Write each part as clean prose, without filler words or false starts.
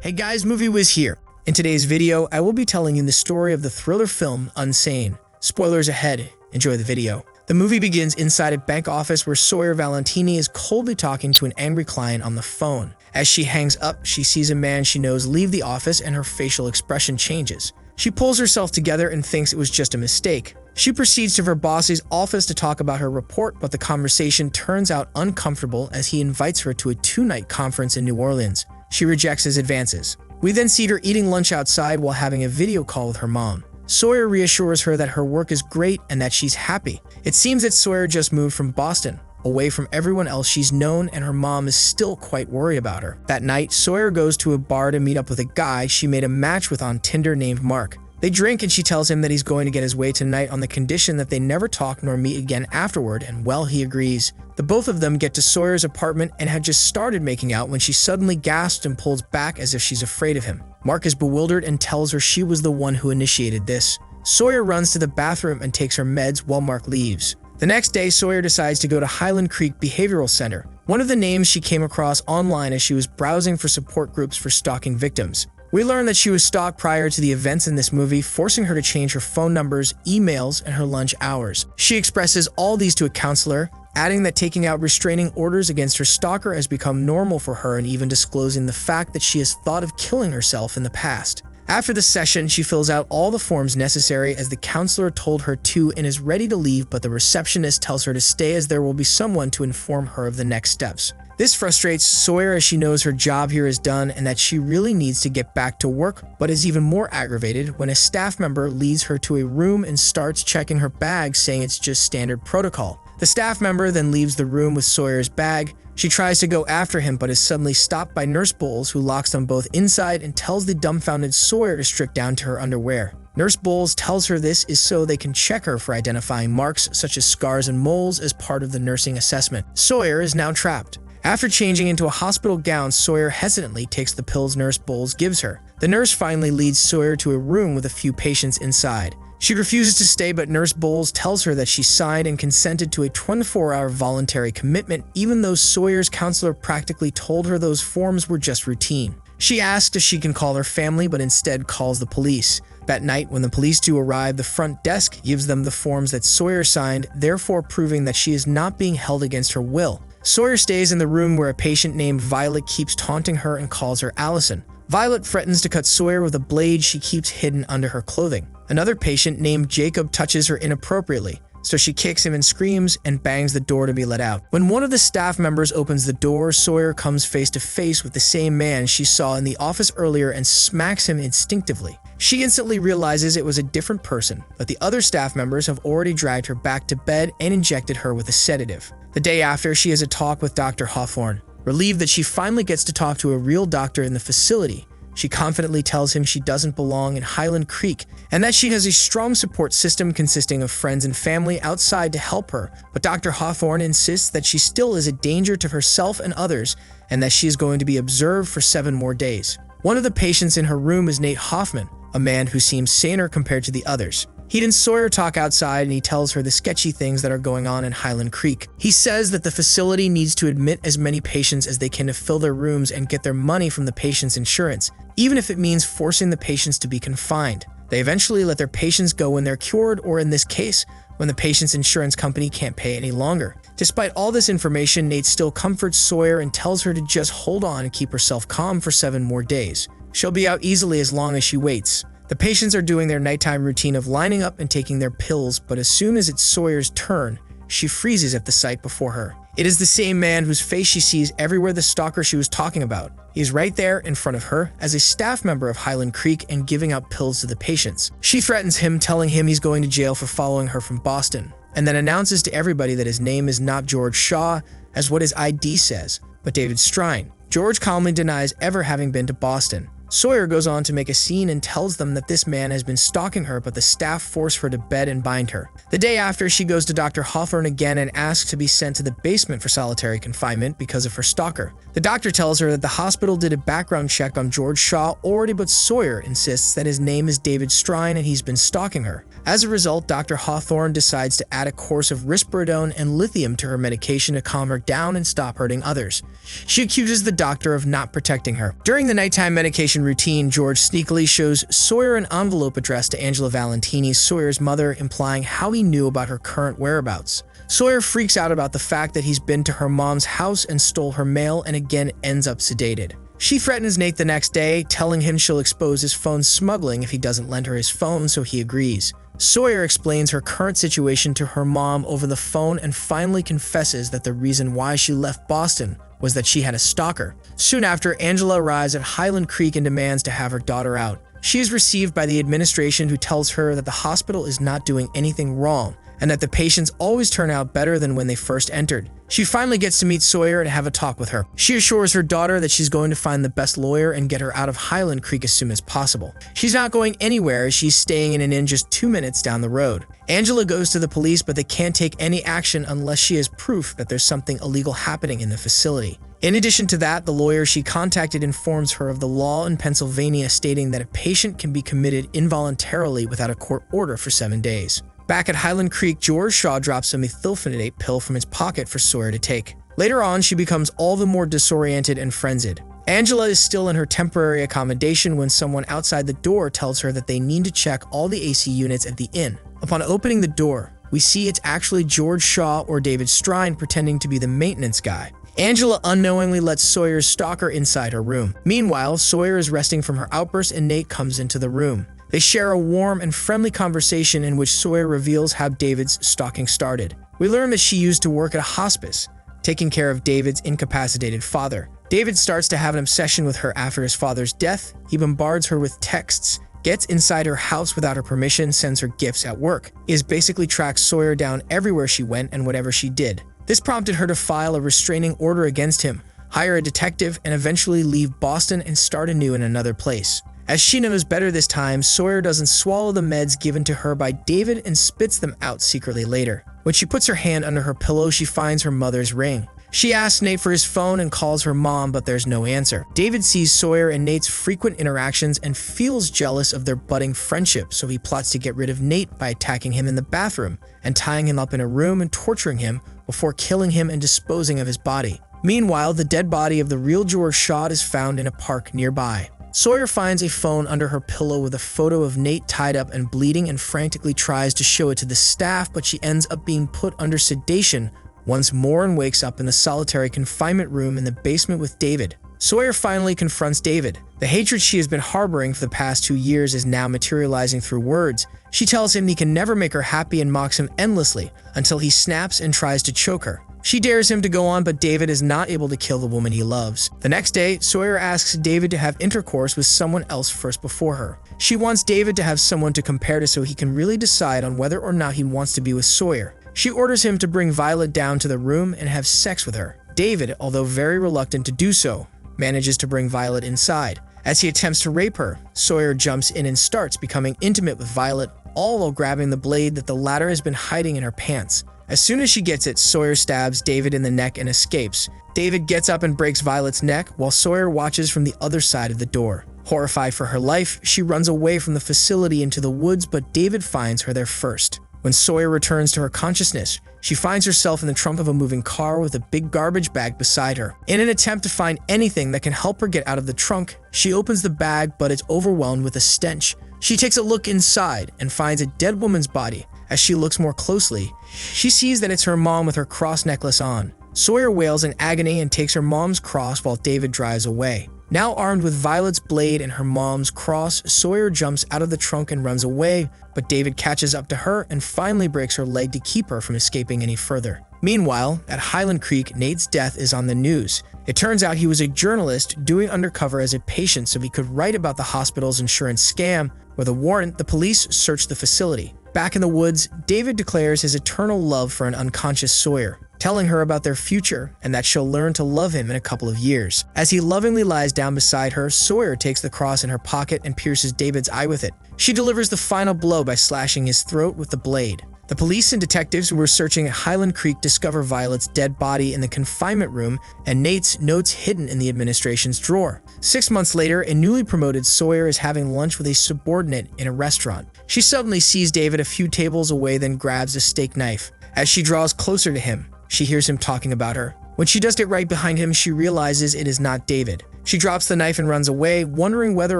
Hey guys, Movie Wiz here. In today's video, I will be telling you the story of the thriller film Unsane. Spoilers ahead, enjoy the video. The movie begins inside a bank office where Sawyer Valentini is coldly talking to an angry client on the phone. As she hangs up, she sees a man she knows leave the office and her facial expression changes. She pulls herself together and thinks it was just a mistake. She proceeds to her boss's office to talk about her report, but the conversation turns out uncomfortable as he invites her to a two-night conference in New Orleans. She rejects his advances. We then see her eating lunch outside while having a video call with her mom. Sawyer reassures her that her work is great and that she's happy. It seems that Sawyer just moved from Boston, away from everyone else she's known, and her mom is still quite worried about her. That night, Sawyer goes to a bar to meet up with a guy she made a match with on Tinder named Mark. They drink and she tells him that he's going to get his way tonight on the condition that they never talk nor meet again afterward, and well, he agrees. The both of them get to Sawyer's apartment and had just started making out when she suddenly gasps and pulls back as if she's afraid of him. Mark is bewildered and tells her she was the one who initiated this. Sawyer runs to the bathroom and takes her meds while Mark leaves. The next day, Sawyer decides to go to Highland Creek Behavioral Center, one of the names she came across online as she was browsing for support groups for stalking victims. We learn that she was stalked prior to the events in this movie, forcing her to change her phone numbers, emails, and her lunch hours. She expresses all these to a counselor, adding that taking out restraining orders against her stalker has become normal for her, and even disclosing the fact that she has thought of killing herself in the past. After the session, she fills out all the forms necessary as the counselor told her to and is ready to leave, but the receptionist tells her to stay as there will be someone to inform her of the next steps. This frustrates Sawyer as she knows her job here is done and that she really needs to get back to work, but is even more aggravated when a staff member leads her to a room and starts checking her bag, saying it's just standard protocol. The staff member then leaves the room with Sawyer's bag. She tries to go after him but is suddenly stopped by Nurse Bowles, who locks them both inside and tells the dumbfounded Sawyer to strip down to her underwear. Nurse Bowles tells her this is so they can check her for identifying marks such as scars and moles as part of the nursing assessment. Sawyer is now trapped. After changing into a hospital gown, Sawyer hesitantly takes the pills Nurse Bowles gives her. The nurse finally leads Sawyer to a room with a few patients inside. She refuses to stay, but Nurse Bowles tells her that she signed and consented to a 24-hour voluntary commitment, even though Sawyer's counselor practically told her those forms were just routine. She asks if she can call her family, but instead calls the police. That night, when the police do arrive, the front desk gives them the forms that Sawyer signed, therefore proving that she is not being held against her will. Sawyer stays in the room where a patient named Violet keeps taunting her and calls her Allison. Violet threatens to cut Sawyer with a blade she keeps hidden under her clothing. Another patient named Jacob touches her inappropriately, so she kicks him and screams and bangs the door to be let out. When one of the staff members opens the door, Sawyer comes face to face with the same man she saw in the office earlier and smacks him instinctively. She instantly realizes it was a different person, but the other staff members have already dragged her back to bed and injected her with a sedative. The day after, she has a talk with Dr. Hawthorne. Relieved that she finally gets to talk to a real doctor in the facility, she confidently tells him she doesn't belong in Highland Creek and that she has a strong support system consisting of friends and family outside to help her, but Dr. Hawthorne insists that she still is a danger to herself and others and that she is going to be observed for 7 more days. One of the patients in her room is Nate Hoffman, a man who seems saner compared to the others. He and Sawyer talk outside and he tells her the sketchy things that are going on in Highland Creek. He says that the facility needs to admit as many patients as they can to fill their rooms and get their money from the patient's insurance, even if it means forcing the patients to be confined. They eventually let their patients go when they're cured, or in this case, when the patient's insurance company can't pay any longer. Despite all this information, Nate still comforts Sawyer and tells her to just hold on and keep herself calm for 7 more days. She'll be out easily as long as she waits. The patients are doing their nighttime routine of lining up and taking their pills, but as soon as it's Sawyer's turn, she freezes at the sight before her. It is the same man whose face she sees everywhere the stalker she was talking about. He is right there in front of her as a staff member of Highland Creek and giving out pills to the patients. She threatens him, telling him he's going to jail for following her from Boston, and then announces to everybody that his name is not George Shaw, as what his ID says, but David Strine. George calmly denies ever having been to Boston. Sawyer goes on to make a scene and tells them that this man has been stalking her, but the staff force her to bed and bind her. The day after, she goes to Dr. Hawthorne again and asks to be sent to the basement for solitary confinement because of her stalker. The doctor tells her that the hospital did a background check on George Shaw already, but Sawyer insists that his name is David Strine and he's been stalking her. As a result, Dr. Hawthorne decides to add a course of risperidone and lithium to her medication to calm her down and stop hurting others. She accuses the doctor of not protecting her. During the nighttime medication routine, George sneakily shows Sawyer an envelope addressed to Angela Valentini, Sawyer's mother, implying how he knew about her current whereabouts. Sawyer freaks out about the fact that he's been to her mom's house and stole her mail and again ends up sedated. She threatens Nate the next day, telling him she'll expose his phone smuggling if he doesn't lend her his phone, so he agrees. Sawyer explains her current situation to her mom over the phone and finally confesses that the reason why she left Boston was that she had a stalker. Soon after, Angela arrives at Highland Creek and demands to have her daughter out. She is received by the administration, who tells her that the hospital is not doing anything wrong and that the patients always turn out better than when they first entered. She finally gets to meet Sawyer and have a talk with her. She assures her daughter that she's going to find the best lawyer and get her out of Highland Creek as soon as possible. She's not going anywhere, as she's staying in an inn just 2 minutes down the road. Angela goes to the police, but they can't take any action unless she has proof that there's something illegal happening in the facility. In addition to that, the lawyer she contacted informs her of the law in Pennsylvania stating that a patient can be committed involuntarily without a court order for 7 days. Back at Highland Creek, George Shaw drops a methylphenidate pill from his pocket for Sawyer to take. Later on, she becomes all the more disoriented and frenzied. Angela is still in her temporary accommodation when someone outside the door tells her that they need to check all the AC units at the inn. Upon opening the door, we see it's actually George Shaw or David Strine pretending to be the maintenance guy. Angela unknowingly lets Sawyer's stalker inside her room. Meanwhile, Sawyer is resting from her outburst and Nate comes into the room. They share a warm and friendly conversation in which Sawyer reveals how David's stalking started. We learn that she used to work at a hospice, taking care of David's incapacitated father. David starts to have an obsession with her after his father's death. He bombards her with texts, gets inside her house without her permission, sends her gifts at work. He has basically tracked Sawyer down everywhere she went and whatever she did. This prompted her to file a restraining order against him, hire a detective, and eventually leave Boston and start anew in another place. As she knows better this time, Sawyer doesn't swallow the meds given to her by David and spits them out secretly later. When she puts her hand under her pillow, she finds her mother's ring. She asks Nate for his phone and calls her mom, but there's no answer. David sees Sawyer and Nate's frequent interactions and feels jealous of their budding friendship, so he plots to get rid of Nate by attacking him in the bathroom and tying him up in a room and torturing him before killing him and disposing of his body. Meanwhile, the dead body of the real George Shaw is found in a park nearby. Sawyer finds a phone under her pillow with a photo of Nate tied up and bleeding and frantically tries to show it to the staff, but she ends up being put under sedation once more and wakes up in the solitary confinement room in the basement with David. Sawyer finally confronts David. The hatred she has been harboring for the past 2 years is now materializing through words. She tells him he can never make her happy and mocks him endlessly until he snaps and tries to choke her. She dares him to go on, but David is not able to kill the woman he loves. The next day, Sawyer asks David to have intercourse with someone else first before her. She wants David to have someone to compare to so he can really decide on whether or not he wants to be with Sawyer. She orders him to bring Violet down to the room and have sex with her. David, although very reluctant to do so, manages to bring Violet inside. As he attempts to rape her, Sawyer jumps in and starts becoming intimate with Violet, all while grabbing the blade that the latter has been hiding in her pants. As soon as she gets it, Sawyer stabs David in the neck and escapes. David gets up and breaks Violet's neck, while Sawyer watches from the other side of the door. Horrified for her life, she runs away from the facility into the woods, but David finds her there first. When Sawyer returns to her consciousness, she finds herself in the trunk of a moving car with a big garbage bag beside her. In an attempt to find anything that can help her get out of the trunk, she opens the bag, but is overwhelmed with a stench. She takes a look inside and finds a dead woman's body. As she looks more closely, she sees that it's her mom with her cross necklace on. Sawyer wails in agony and takes her mom's cross while David drives away. Now armed with Violet's blade and her mom's cross, Sawyer jumps out of the trunk and runs away, but David catches up to her and finally breaks her leg to keep her from escaping any further. Meanwhile, at Highland Creek, Nate's death is on the news. It turns out he was a journalist doing undercover as a patient so he could write about the hospital's insurance scam. With a warrant, the police search the facility. Back in the woods, David declares his eternal love for an unconscious Sawyer, telling her about their future and that she'll learn to love him in a couple of years. As he lovingly lies down beside her, Sawyer takes the cross in her pocket and pierces David's eye with it. She delivers the final blow by slashing his throat with the blade. The police and detectives who were searching at Highland Creek discover Violet's dead body in the confinement room and Nate's notes hidden in the administration's drawer. 6 months later, a newly promoted Sawyer is having lunch with a subordinate in a restaurant. She suddenly sees David a few tables away, then grabs a steak knife. As she draws closer to him, she hears him talking about her. When she does get right behind him, she realizes it is not David. She drops the knife and runs away, wondering whether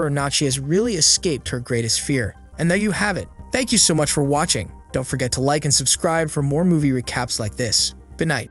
or not she has really escaped her greatest fear. And there you have it. Thank you so much for watching. Don't forget to like and subscribe for more movie recaps like this. Good night.